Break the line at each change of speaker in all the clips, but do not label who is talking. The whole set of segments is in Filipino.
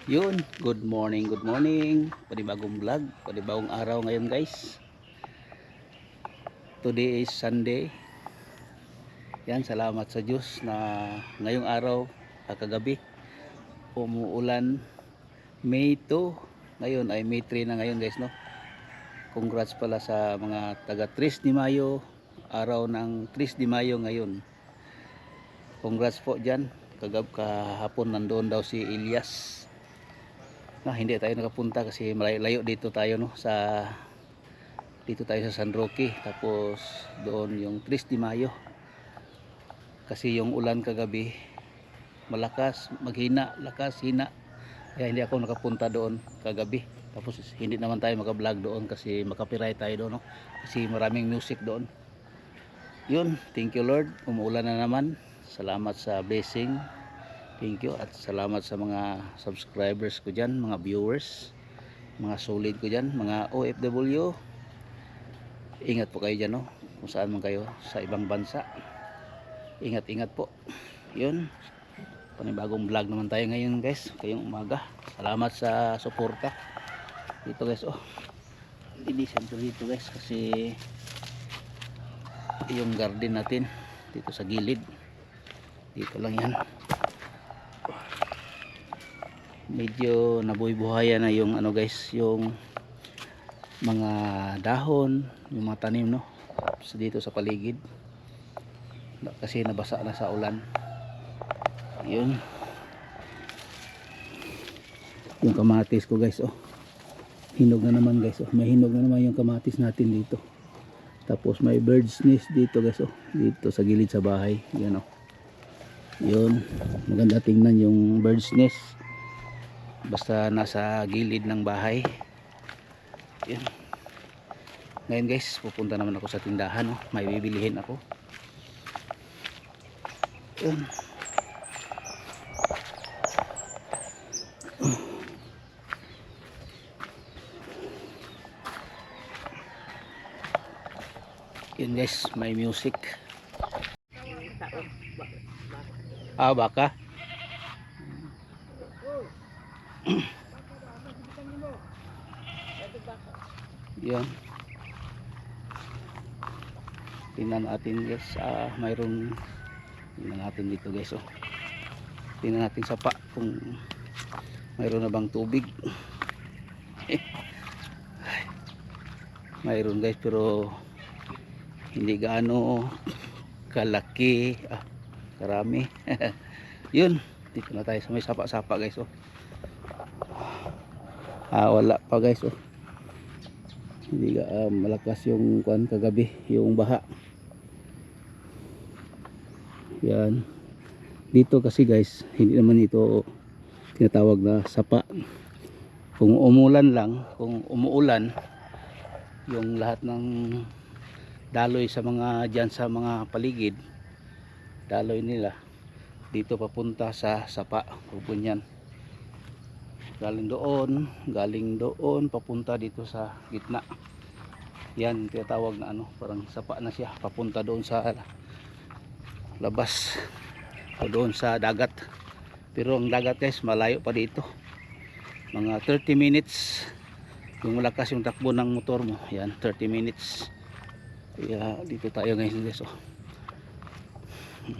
Yun, good morning, good morning. Panibagong vlog, panibagong araw ngayon guys. Today is Sunday. Yan, salamat sa Diyos na ngayong araw, kagabi, umuulan. May 2, ngayon ay May 3 na ngayon guys, no? Congrats pala sa mga taga 3 de Mayo, araw ng 3 de Mayo ngayon. Congrats po dyan. Kahapon nandoon daw si Elias. Hindi tayo nakapunta kasi malayo dito tayo, no, dito tayo sa San Roque, tapos doon yung 3 de Mayo kasi yung ulan kagabi malakas, maghina, lakas, hina, kaya hindi ako nakapunta doon kagabi. Tapos hindi naman tayo maka-vlog doon kasi makapiright tayo doon, no? Kasi maraming music doon. Yun, thank you Lord, umuulan na naman. Salamat sa blessing. Thank you at salamat sa mga subscribers ko dyan, mga viewers, mga solid ko dyan, mga OFW. Ingat po kayo dyan, no? Kung saan man kayo sa ibang bansa. Ingat po. Yun, panibagong vlog naman tayo ngayon guys, kayong umaga. Salamat sa suporta dito guys. Linisan ko dito guys kasi yung garden natin dito sa gilid, dito lang yan, medyo nabuhay-buhayan na yung ano guys, yung mga dahon, yung mga tanim, no, dito sa paligid kasi nabasa na sa ulan. Yun, yung kamatis ko guys, hinog na naman guys, may hinog na naman yung kamatis natin dito. Tapos may bird's nest dito guys, dito sa gilid sa bahay. Yan, yun, maganda tingnan yung bird's nest basta nasa gilid ng bahay. Yun, ngayon guys pupunta naman ako sa tindahan, may bibilihin ako. Yun, yun guys, may music. Baka yun, tingnan natin guys. Mayroon, tingnan natin dito guys, tingnan natin sapa kung mayroon na bang tubig. Mayroon guys pero hindi gaano kalaki, karami. Yun, dito na tayo sa may sapa-sapa guys. Wala pa guys, hindi malakas yung kuan kagabi, yung baha. Yan, dito kasi guys hindi naman ito tinatawag na sapa. Kung umulan lang, kung umuulan, yung lahat ng daloy sa mga dyan sa mga paligid, daloy nila dito papunta sa sapa, pupunyan galing doon papunta dito sa gitna. Yan tinatawag na parang sapa na siya, papunta doon sa labas o doon sa dagat. Pero ang dagat guys malayo pa dito, mga 30 minutes yung malakas yung takbo ng motor mo. Yan, 30 minutes. Kaya dito tayo ngayon guys.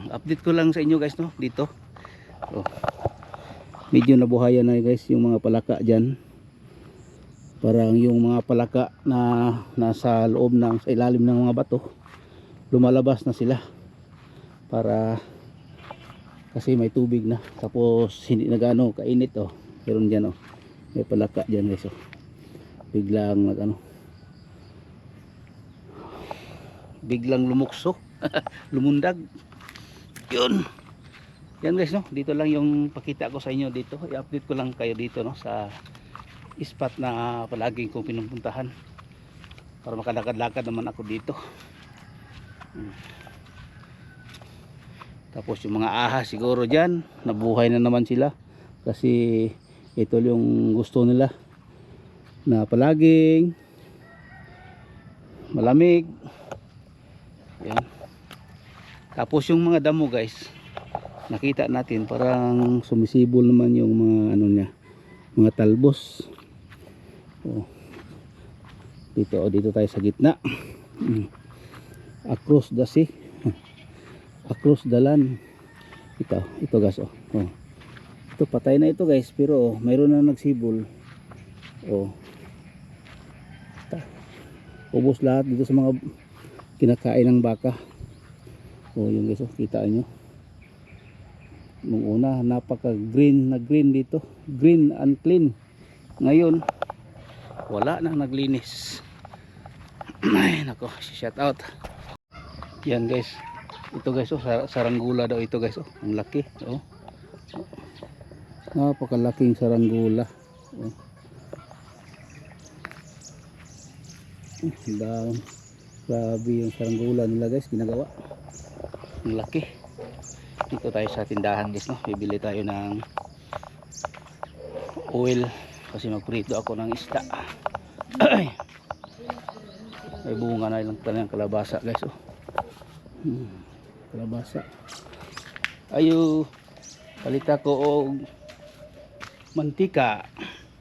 Update ko lang sa inyo guys, no, dito. Medyo nabuhayan na guys yung mga palaka dyan. Parang yung mga palaka na nasa loob sa ilalim ng mga bato, lumalabas na sila para kasi may tubig na. Tapos hindi na gaano kainit, meron dyan, may palaka dyan guys, biglang biglang lumukso. Lumundag. Yun, yan guys, no, dito lang yung pakita ko sa inyo dito. I-update ko lang kayo dito, no, sa spot na palaging kong pinupuntahan para makalakad-lakad naman ako dito. Tapos yung mga ahas siguro dyan nabuhay na naman sila kasi ito yung gusto nila, na palaging malamig. Yan. Tapos yung mga damo guys, nakita natin parang sumisibol naman yung mga niya, mga talbos. Oh. Dito tayo sa gitna. Across the sea. Across the land. Ito guys, oh. Oh. Ito patay na ito guys, pero oh, mayroon na nagsibol. Oh. Ubos lahat dito sa mga kinakain ng baka. Oh, yung guys, oh, kita nyo. Nung una, napaka green na green dito. Green and clean. Ngayon, wala na naglinis. Ay, nako, shout out. Yan guys. Ito guys, oh, saranggula daw ito guys, oh. Ang laki, oh. Napakalaking saranggula. Oh. Grabe yung saranggula nila guys, ginagawa. Ang laki. Dito tayo sa tindahan guys, no. Bibili tayo ng oil kasi magprito ako ng isda. May bunga na ilang talang kalabasa guys, oh. Kalabasa. Ayo, palita ko og mantika.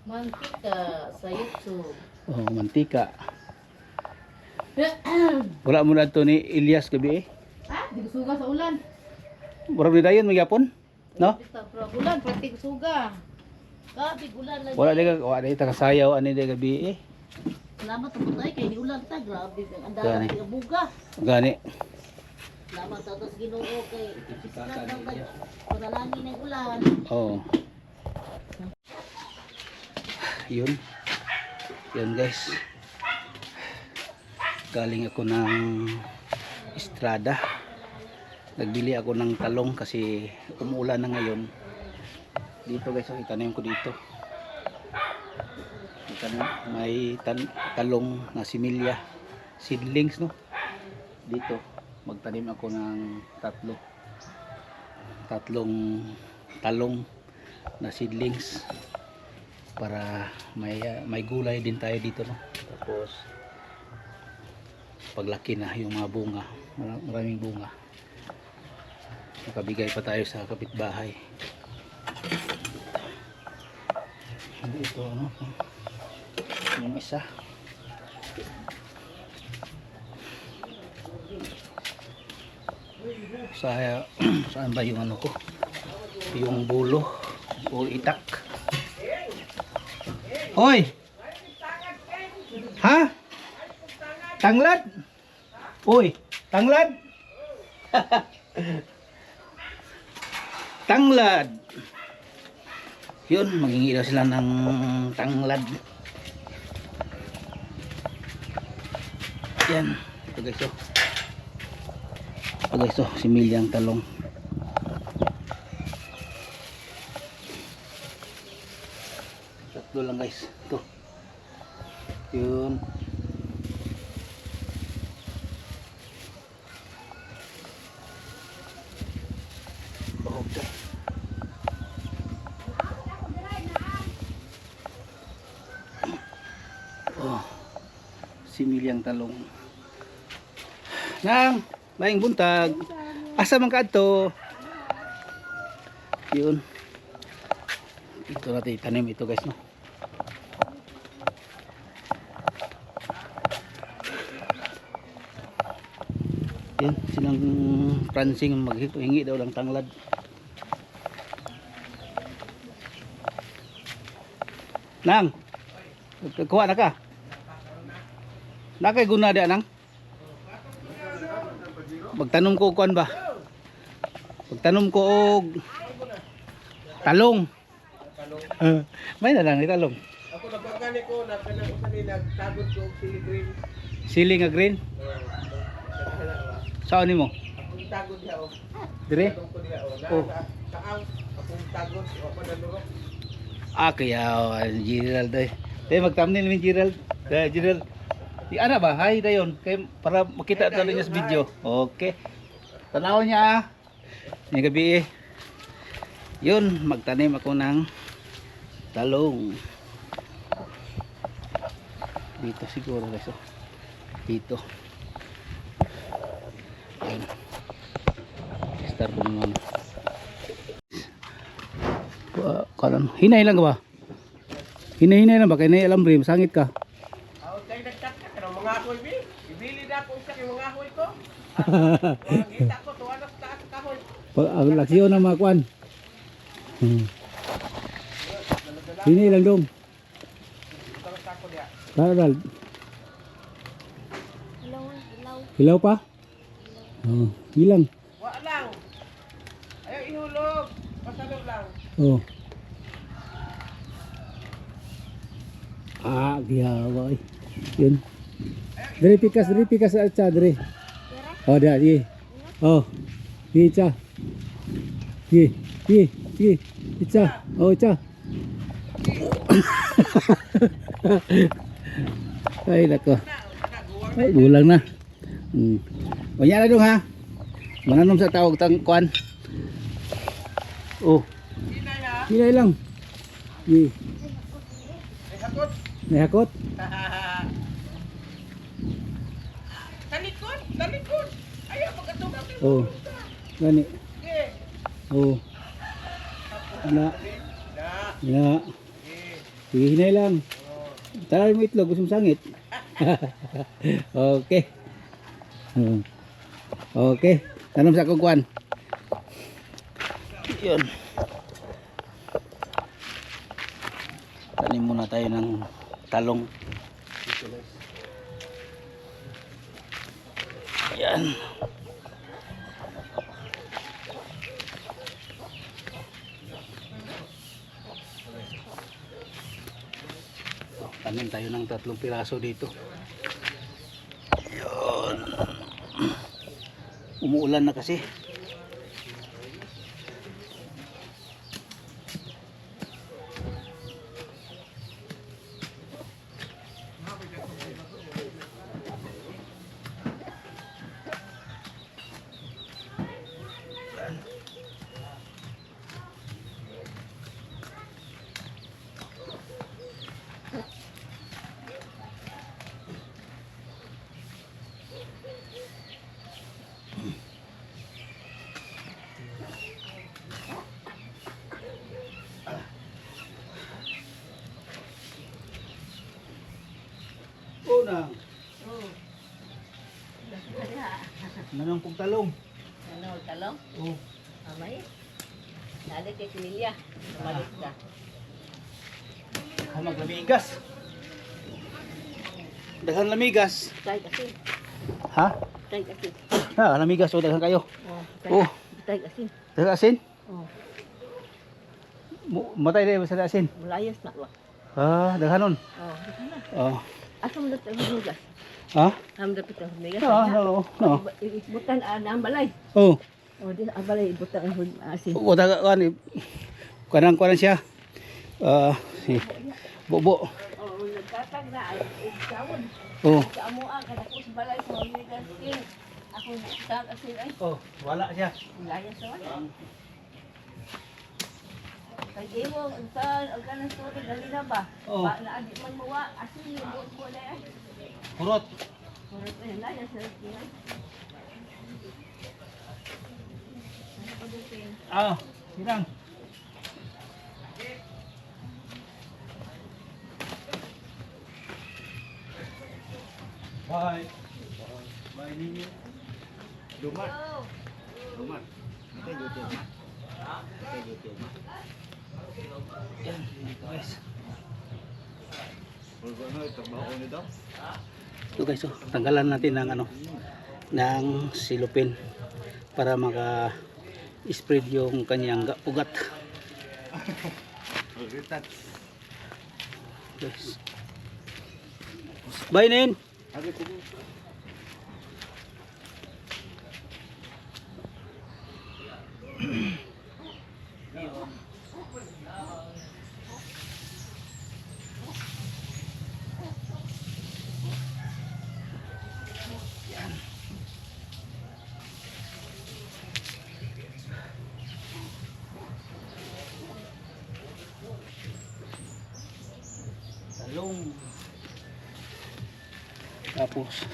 Mantika sa YouTube.
Oh, mantika. Wala mo na to ni Elias gabi eh.
Ah, di ko suga sa ulan.
Murag ni dayon magyapon, no?
Ulan, pati ko suga. Gabi ulan lagi.
Wala di ta kasayaw ani di gabi eh.
Salamat po tayo kay di ulan ta, grabe ang
Gani.
dami ng buga.
Gani.
Salamat sa tos Ginoo kay isla ng panalangin ng ulan.
Oh. Yun. Yun guys. Galing ako ng Estrada. Nagbili ako ng talong kasi umuulan na ngayon. Dito guys, oh, itanim ko dito. May talong na similya. Seedlings, no? Dito magtanim ako ng tatlong talong na seedlings para may gulay din tayo dito, no? Tapos paglaki na yung mga bunga, maraming bunga, makabigay pa tayo sa kapitbahay. Ito ano, yung isa saan ba yung ano ko, yung bulo o itak. Hoy, ha? Tanglad? Uy, tanglad? Tanglad. Yun, maghingi daw sila ng tanglad. Yan, ito guys, oh. Ito guys, oh, similyang talong. Tatlo lang guys, ito. Yun. Okay. Oh, similyang talong. Nang, laing buntag. Asa man kadto? Yun. Ito natin itanim ito guys, no. Yan, silang prancing maghingi daw ng tanglad. Nang, kuha na ka. Nakay guna dia nang. Magtanom ko kuan ba? Magtanom ko og talong. May na lang ni talong.
Ako nagpagani ko na kanang usa ni nagtagod ko og sili green.
Sili nga green. Saan nimo?
Akong tagod diha og.
Dire? Oh.
Kaang akong tagod o pa nalurok.
Kaya Gerald ay. Mag-thumbnail ni Gerald. Gerald. Di ana ba? Hi dayon kay para makita ta niya sa video. Okay. Tanaw niya. Ni gabi eh. Yun, magtanim ako ng talong. Dito siguro guys, oh. Dito. Ayan. Start ko naman. Kalan, hinay lang ka ba? Hinahinay na ba? Kaya na alam rin, masangit ka.
Ako tayo nagtaka ka ng mga akoy, Bi. Ibili na ako isa yung mga akoy ko. Ang kita ko, tuwa na sa taas ng kahoy.
Ang laksyon ng mga kwan. Hinay lang dong.
Ito ang tako niya.
Taral.
Ilaw.
Hilaw pa? Oh, ilang.
Wa lang. Ayaw ihulog. Pasalo lang.
Oh. Ah, giyawa eh. Yun. Dari pikas at sa dari. Oh, dah, ye. Oh. Ye cha. Ye. Cha. Oh, cha. Ay, nako. Ay, gulang na. Wanya na dong ha. Mananom sa tawag tang kuan. Oh,
Hinay ha.
hinay lang. Ye.
Ay hakot.
Nahakot.
Talikod. Ayaw pagkatugang.
Oh. Gani.
Okay.
Oh. Ana.
Na.
Na. Sige, hinay lang. Tara mo itlog, gusto mong sangit. Okay. Okay. Tanong sa kukuan. Yun. Tanim muna tayo ng talong. Yan. Tanim tayo ng 3 piraso dito. Yun. Umuulan na kasi. Unang. Nanong kong talong.
Ano, talong?
Oh.
Amay. Nada kay Pinilya. Malit ka.
Hamag lamigas. Daghang lamigas.
Tay kasi.
Ha?
Tay kasi.
Ha, lamigas o daghang kayo.
Oh.
Oh,
Tay kasi.
daghang asin.
Oh.
Matay na sa asin.
Mulayas na ba?
Ah, daghanon.
Oh, di ka na.
Oh.
Asam na tayo humigas.
Ha?
Am dapat ang humigas.
Ah, no, no.
Ibutan na ang balay.
Oh.
Oh, di ang balay ibutan ang asin.
O daga kan kuan siya. Si Bobo.
Oh, nagtatag na ay sawon.
Oh.
Sa amo ang kada ko sa balay sa humigas kin. Ako sa asin ay
Oh, wala siya.
mulayas sa wala. Kay imo ang kanan story dali na ba?
Oo.
Ba na adi man mawa asin yung buot na ay.
Kurot.
Puro pa yan layas sa kinay.
Ah, hirang. Bye. Bye ninyo. Dumat. Dumat. Kita YouTube ma. Kita YouTube ma. Yan, dito guys. Ito guys, oh, tanggalan natin ng ano, ng silupin para maka spread yung kanyang ugat. Guys. Bye Nin. Talong. Tapos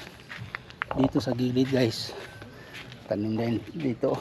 dito sa gilid guys, tanim din dito.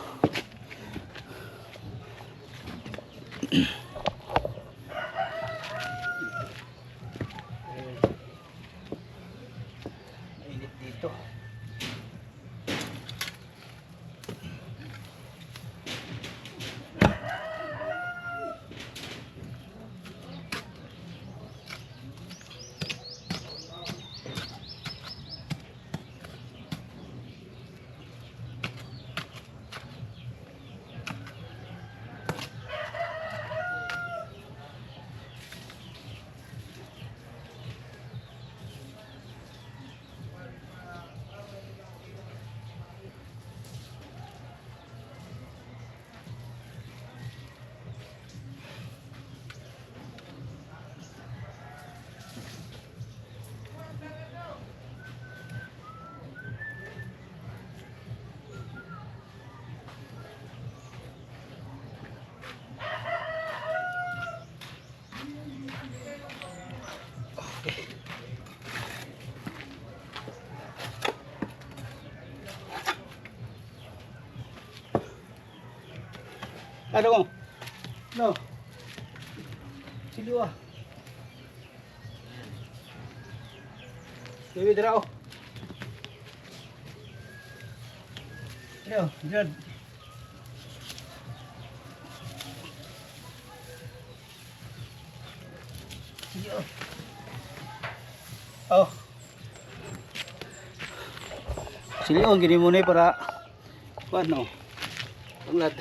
Ano mo? No. Siliwa. Dewi draw. Ayo, Jad. Yo. Oh. Silion gini mo ni para ano? Panglat.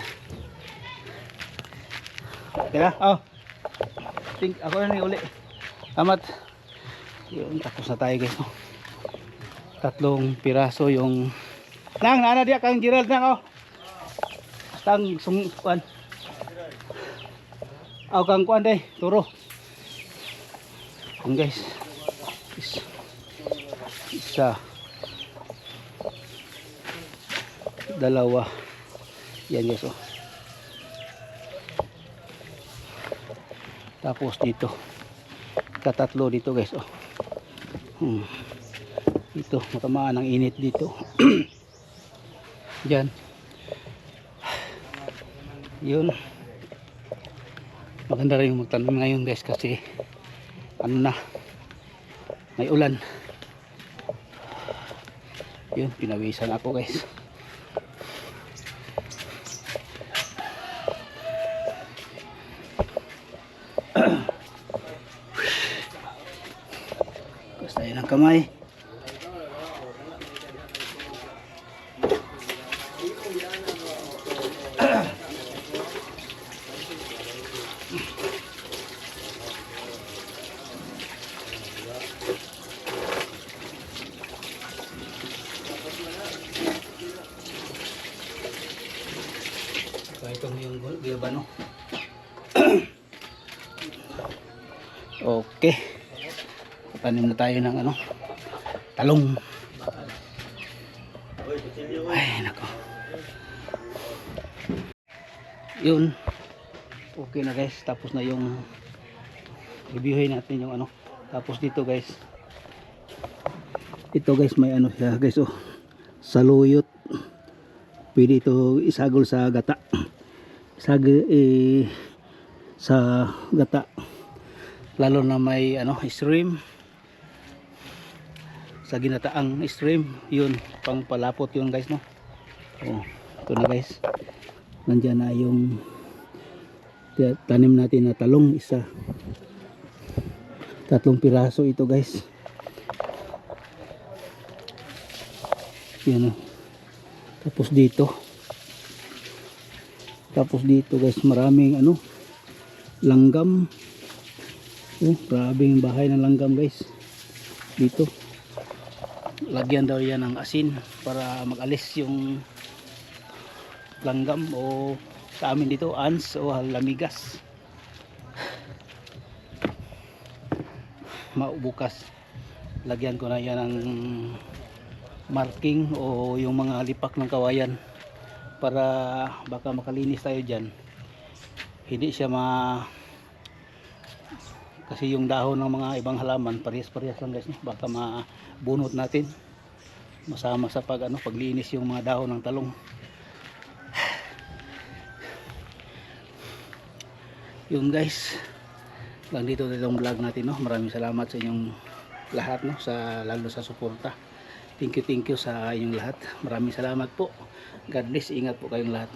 Kaya, oh. Think ako na ni uli. Tamat. Yun, tapos na tayo guys. Oh. 3 piraso yung nang nana dia kang Gerald nang oh. Tang sungkuan. Aw kang kuan day, turo. Yung guys. Isa. Dalawa. Yan guys oh. Tapos dito. Katatlo dito guys oh. Dito matamaan ang init dito. Diyan. Yun. Maganda rin yung magtanim ngayon guys kasi ano na, may ulan. Yun, pinawisan ako guys. Basta yun ang kamay. Itong yung guyabano. Okay. Tanim na tayo ng ano, talong. Ay nako. Yun. Okay na guys. Tapos na yung reviewin natin yung ano. Tapos dito guys. Ito guys may ano siya guys oh. Saluyot. Pwede ito isagol sa gata. Sa gata. Lalo na may ano stream. Sa ginataang stream, yun pang palapot yun guys no. Oh, ito na guys. Nandiyan na yung tanim natin na talong isa. 3 piraso ito guys. Yan oh. Tapos dito guys maraming ano langgam. Oh, grabe yung bahay ng langgam guys. Dito. Lagyan daw yan ng asin para mag-alis yung langgam o sa amin dito ants o lamigas. Bukas lagyan ko na yan ng marking o yung mga lipak ng kawayan para baka makalinis tayo dyan. Hindi siya kasi yung dahon ng mga ibang halaman parehas-parehas lang guys no? Baka mabunot natin masama sa paglinis yung mga dahon ng talong. Yun guys lang dito itong vlog natin no. Maraming salamat sa inyong lahat no, lalo sa suporta. Thank you sa inyong lahat. Maraming salamat po. God bless. Ingat po kayong lahat.